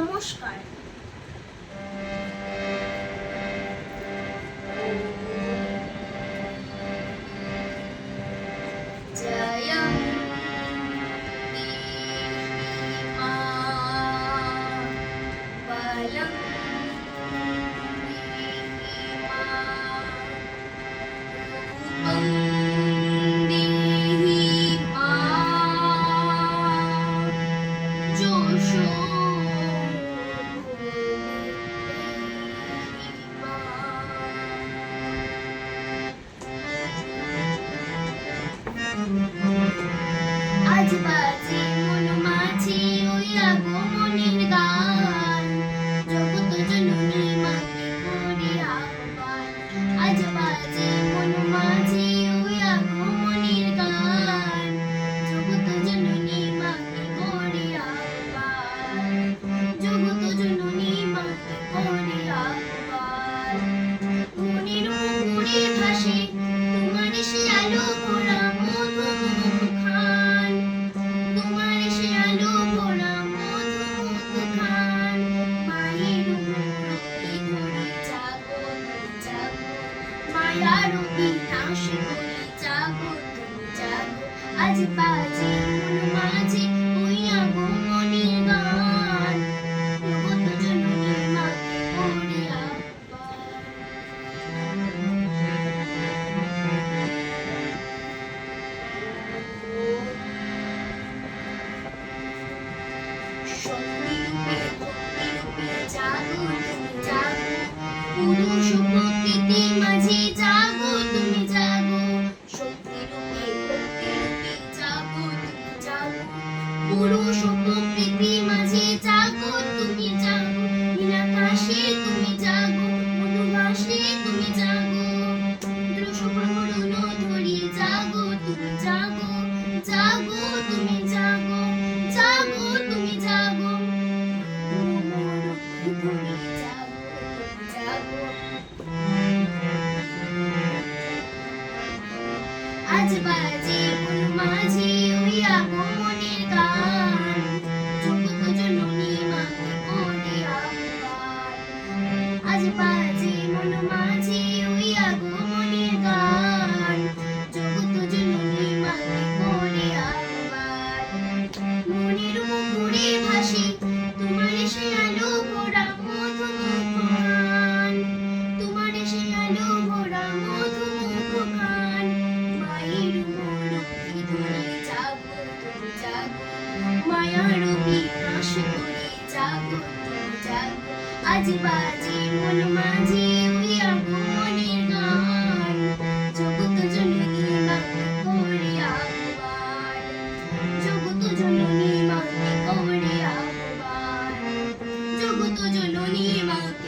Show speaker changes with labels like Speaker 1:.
Speaker 1: নমস্কার। জয়ং দেহি মা বলং দেহি মা রূপং দেহি মা যশো দেহি মা। আজ বাজে মন মাঝে ওই আগমনের গান, জগৎ জননী মাকে করে আহ্বান। আজ বাজে মন মাঝে ওই আগমনের গান, জগৎ জননী মাকে করে আহ্বান। জগৎ জননী মাকে করে আহ্বান। মনের মুখে ভাসে তোমার সে আলো ভরা মধুমুখখান, তোমার সে আলো ভরা মধুমুখখান। মায়ের রূপে ধরে জাগো তুমি জাগো, মায়ার বিনাশ করে জাগো তুমি জাগো। আজ বাজে মন মাঝে ওই আগমনের গান, জগৎ জননী মাকে করে আহ্বান। শক্তি রূপে ভক্তি রূপে জাগো তুমি জাগো, পুরুষ প্রকৃতি মাঝে জাগো তুমি জাগো। শক্তি রূপে ভক্তি রূপে জাগো তুমি জাগো, পুরুষ প্রকৃতি মাঝে জাগো তুমি জাগো। নীলাকাশে তুমি জাগো, মধুমাসে তুমি জাগো, দৃশ্যপ্রহরণ ধরি জাগো তুমি জাগো। জাগো তুমি জাগো, জাগো তুমি জাগো, ধরি জাগো তুমি জাগো। আজ বাজে মন মাঝে ওই আগমনের গান, জগৎ জননী মাকে করে আহ্বান। আজ বাজে মন মাঝে ওই আগমনের গান, জগৎ জননী মাকে করে আহ্বান। মনের মুখে ভাসে তোমার সে আলো ভরা মধুমুখখান, তোমার সে আলো ভরা মধুমুখখান। মায়ের মুখে ধরে জাগো তুমি জাগো, মায়ার বিনাশ করে জাগো তুমি জাগো। আজ বাজে মন মাঝে ওই আগমনের গান, জগৎ জননী মাকে করে আহ্বান। জগৎ জননী মাকে করে আহ্বান, জগৎ জননী মাকে